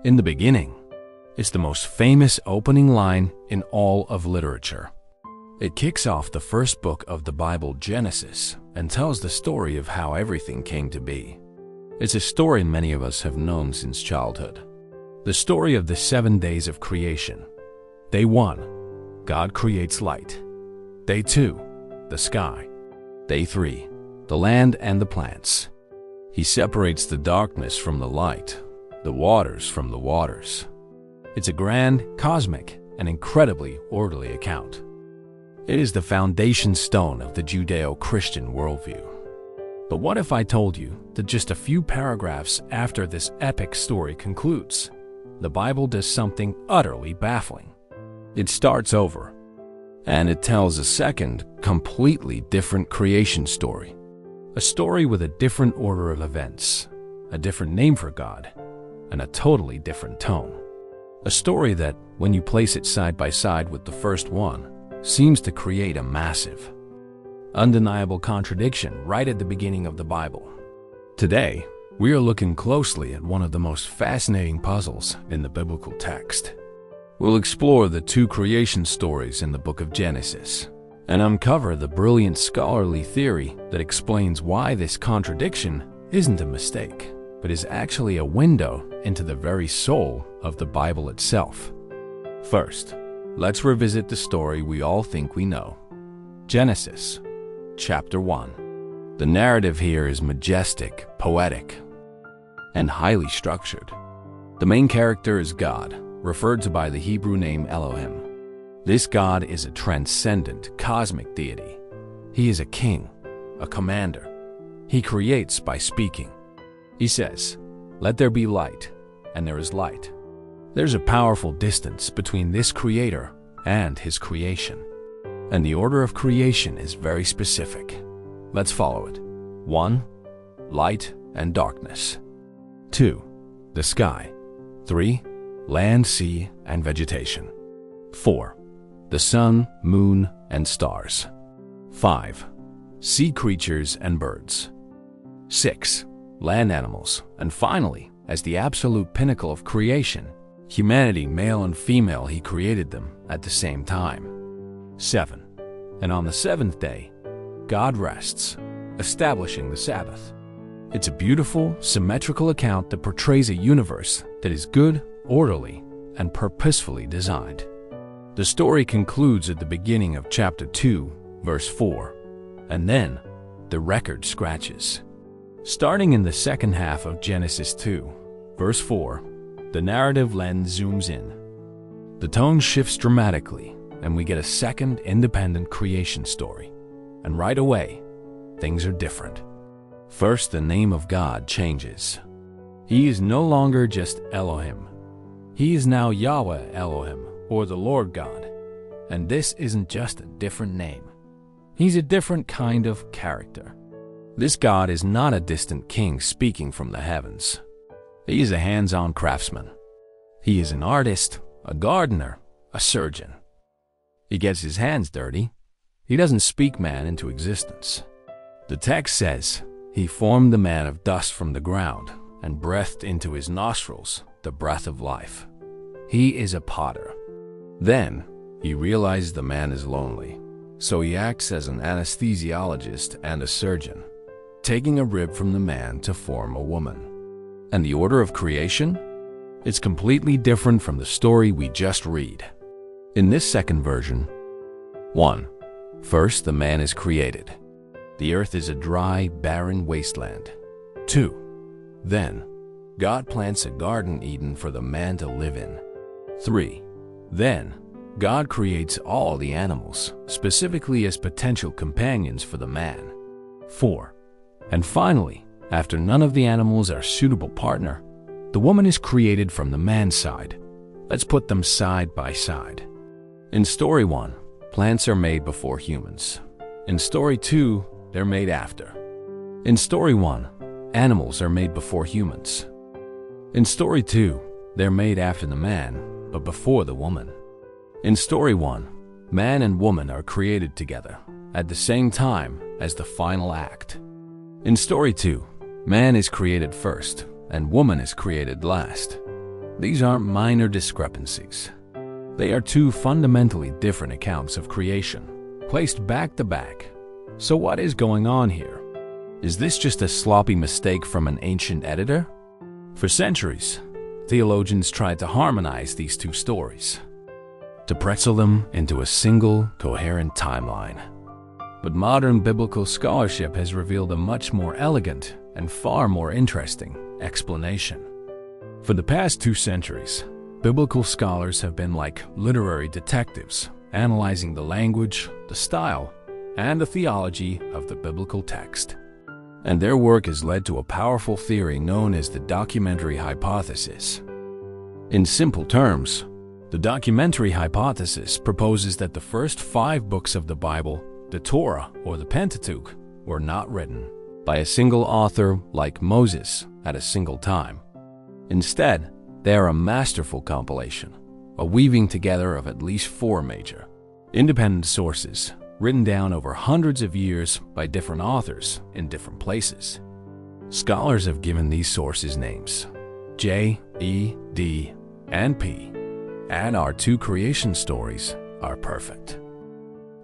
In the beginning, it's the most famous opening line in all of literature. It kicks off the first book of the Bible, Genesis, and tells the story of how everything came to be. It's a story many of us have known since childhood. The story of the 7 days of creation. Day 1, God creates light. Day 2, the sky. Day 3, the land and the plants. He separates the darkness from the light, the waters from the waters. It's a grand, cosmic, and incredibly orderly account. It is the foundation stone of the Judeo-Christian worldview. But what if I told you that just a few paragraphs after this epic story concludes, the Bible does something utterly baffling? It starts over, and it tells a second, completely different creation story. A story with a different order of events, a different name for God, and a totally different tone. A story that, when you place it side by side with the first one, seems to create a massive, undeniable contradiction right at the beginning of the Bible. Today, we are looking closely at one of the most fascinating puzzles in the biblical text. We'll explore the two creation stories in the book of Genesis and uncover the brilliant scholarly theory that explains why this contradiction isn't a mistake, but is actually a window into the very soul of the Bible itself. First, let's revisit the story we all think we know. Genesis, chapter 1. The narrative here is majestic, poetic, and highly structured. The main character is God, referred to by the Hebrew name Elohim. This God is a transcendent, cosmic deity. He is a king, a commander. He creates by speaking. He says, "Let there be light," and there is light. There's a powerful distance between this creator and his creation. And the order of creation is very specific. Let's follow it. 1, light and darkness. 2, the sky. 3, land, sea, and vegetation. 4, the sun, moon, and stars. 5, sea creatures and birds. 6, land animals. And finally, as the absolute pinnacle of creation, humanity, male and female, he created them at the same time. 7, and on the seventh day, God rests, establishing the Sabbath. It's a beautiful, symmetrical account that portrays a universe that is good, orderly, and purposefully designed. The story concludes at the beginning of chapter 2, verse 4, and then the record scratches. Starting in the second half of Genesis 2, verse 4, the narrative lens zooms in. The tone shifts dramatically, and we get a second independent creation story. And right away, things are different. First, the name of God changes. He is no longer just Elohim. He is now Yahweh Elohim, or the Lord God. And this isn't just a different name. He's a different kind of character. This God is not a distant king speaking from the heavens. He is a hands-on craftsman. He is an artist, a gardener, a surgeon. He gets his hands dirty. He doesn't speak man into existence. The text says, "He formed the man of dust from the ground and breathed into his nostrils the breath of life." He is a potter. Then, he realizes the man is lonely, so he acts as an anesthesiologist and a surgeon, taking a rib from the man to form a woman. And the order of creation? It's completely different from the story we just read. In this second version, 1. First, the man is created. The earth is a dry, barren wasteland. 2. Then, God plants a garden Eden for the man to live in. 3. Then, God creates all the animals, specifically as potential companions for the man. 4. And finally, after none of the animals are a suitable partner, the woman is created from the man's side. Let's put them side by side. In story 1, plants are made before humans. In story 2, they're made after. In story 1, animals are made before humans. In story 2, they're made after the man, but before the woman. In story 1, man and woman are created together at the same time as the final act. In story 2, man is created first and woman is created last. These aren't minor discrepancies. They are two fundamentally different accounts of creation, placed back to back. So what is going on here? Is this just a sloppy mistake from an ancient editor? For centuries, theologians tried to harmonize these two stories, to pretzel them into a single, coherent timeline. But modern biblical scholarship has revealed a much more elegant and far more interesting explanation. For the past 2 centuries, biblical scholars have been like literary detectives, analyzing the language, the style, and the theology of the biblical text. And their work has led to a powerful theory known as the documentary hypothesis. In simple terms, the documentary hypothesis proposes that the first 5 books of the Bible, the Torah or the Pentateuch, were not written by a single author like Moses at a single time. Instead, they are a masterful compilation, a weaving together of at least 4 major, independent sources written down over hundreds of years by different authors in different places. Scholars have given these sources names: J, E, D, and P, and our 2 creation stories are perfect.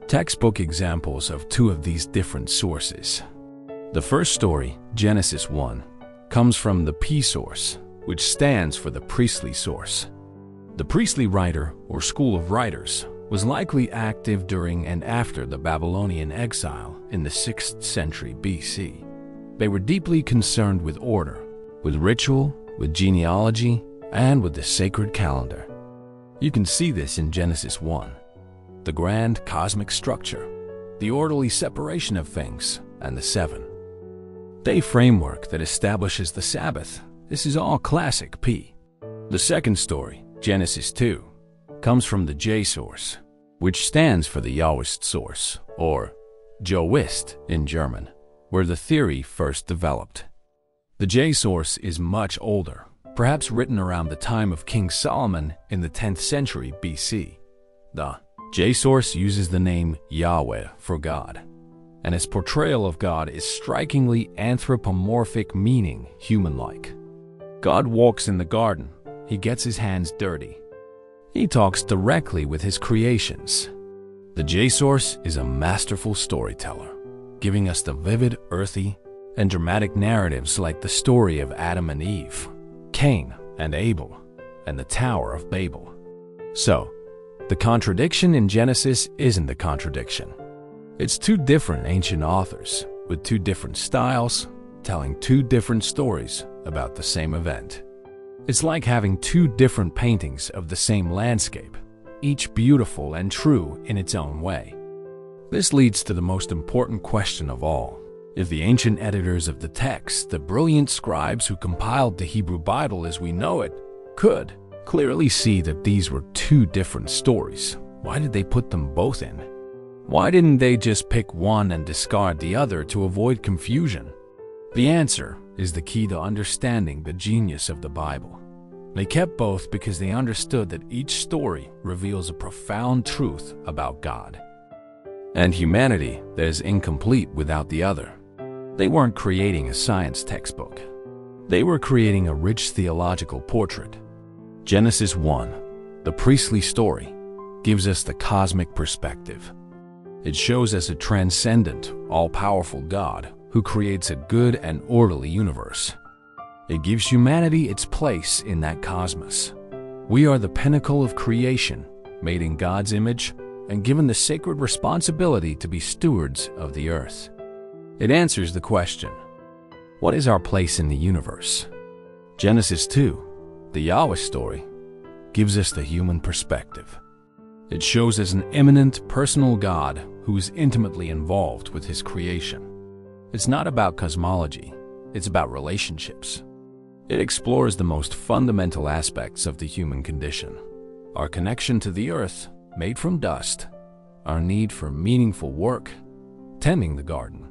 Textbook examples of 2 of these different sources. The first story, Genesis 1, comes from the P source, which stands for the priestly source. The priestly writer, or school of writers, was likely active during and after the Babylonian exile in the 6th century BC. They were deeply concerned with order, with ritual, with genealogy, and with the sacred calendar. You can see this in Genesis 1. The grand cosmic structure, the orderly separation of things, and the 7-day framework that establishes the Sabbath. This is all classic P. The second story, Genesis 2, comes from the J source, which stands for the Yahwist source, or Joist in German, where the theory first developed. The J source is much older, perhaps written around the time of King Solomon in the 10th century BC. The J source uses the name Yahweh for God, and its portrayal of God is strikingly anthropomorphic, meaning human-like. God walks in the garden. He gets his hands dirty. He talks directly with his creations. The J source is a masterful storyteller, giving us the vivid, earthy, and dramatic narratives like the story of Adam and Eve, Cain and Abel, and the Tower of Babel. So, the contradiction in Genesis isn't a contradiction. It's 2 different ancient authors with 2 different styles, telling 2 different stories about the same event. It's like having 2 different paintings of the same landscape, each beautiful and true in its own way. This leads to the most important question of all. If the ancient editors of the text, the brilliant scribes who compiled the Hebrew Bible as we know it, could clearly see that these were 2 different stories, why did they put them both in? Why didn't they just pick one and discard the other to avoid confusion? The answer is the key to understanding the genius of the Bible. They kept both because they understood that each story reveals a profound truth about God and humanity that is incomplete without the other. They weren't creating a science textbook. They were creating a rich theological portrait. Genesis 1, the priestly story, gives us the cosmic perspective. It shows us a transcendent, all-powerful God who creates a good and orderly universe. It gives humanity its place in that cosmos. We are the pinnacle of creation, made in God's image and given the sacred responsibility to be stewards of the earth. It answers the question, what is our place in the universe? Genesis 2, the Yahweh story, gives us the human perspective. It shows us an immanent, personal God who is intimately involved with his creation. It's not about cosmology, it's about relationships. It explores the most fundamental aspects of the human condition: our connection to the earth, made from dust, our need for meaningful work, tending the garden,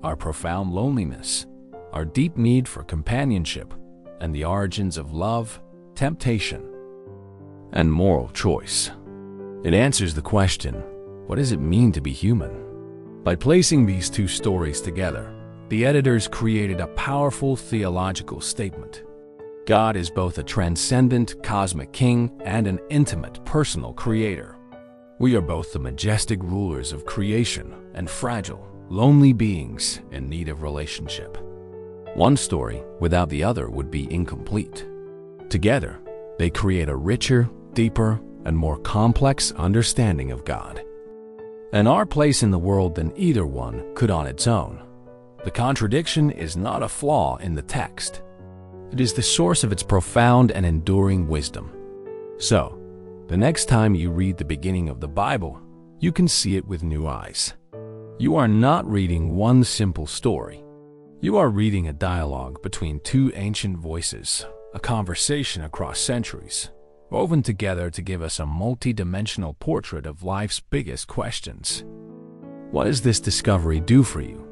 our profound loneliness, our deep need for companionship, and the origins of love, temptation, and moral choice. It answers the question, what does it mean to be human? By placing these 2 stories together, the editors created a powerful theological statement. God is both a transcendent cosmic king and an intimate personal creator. We are both the majestic rulers of creation and fragile, lonely beings in need of relationship. One story without the other would be incomplete. Together, they create a richer, deeper, and more complex understanding of God and our place in the world than either one could on its own. The contradiction is not a flaw in the text. It is the source of its profound and enduring wisdom. So, the next time you read the beginning of the Bible, you can see it with new eyes. You are not reading one simple story. You are reading a dialogue between two ancient voices, a conversation across centuries, woven together to give us a multi-dimensional portrait of life's biggest questions. What does this discovery do for you?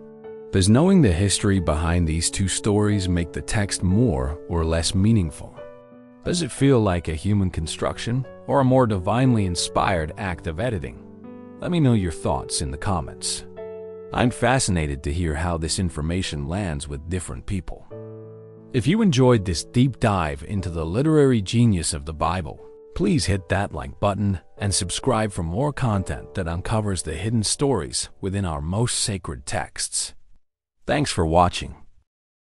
Does knowing the history behind these two stories make the text more or less meaningful? Does it feel like a human construction or a more divinely inspired act of editing? Let me know your thoughts in the comments. I'm fascinated to hear how this information lands with different people. If you enjoyed this deep dive into the literary genius of the Bible, please hit that like button and subscribe for more content that uncovers the hidden stories within our most sacred texts. Thanks for watching.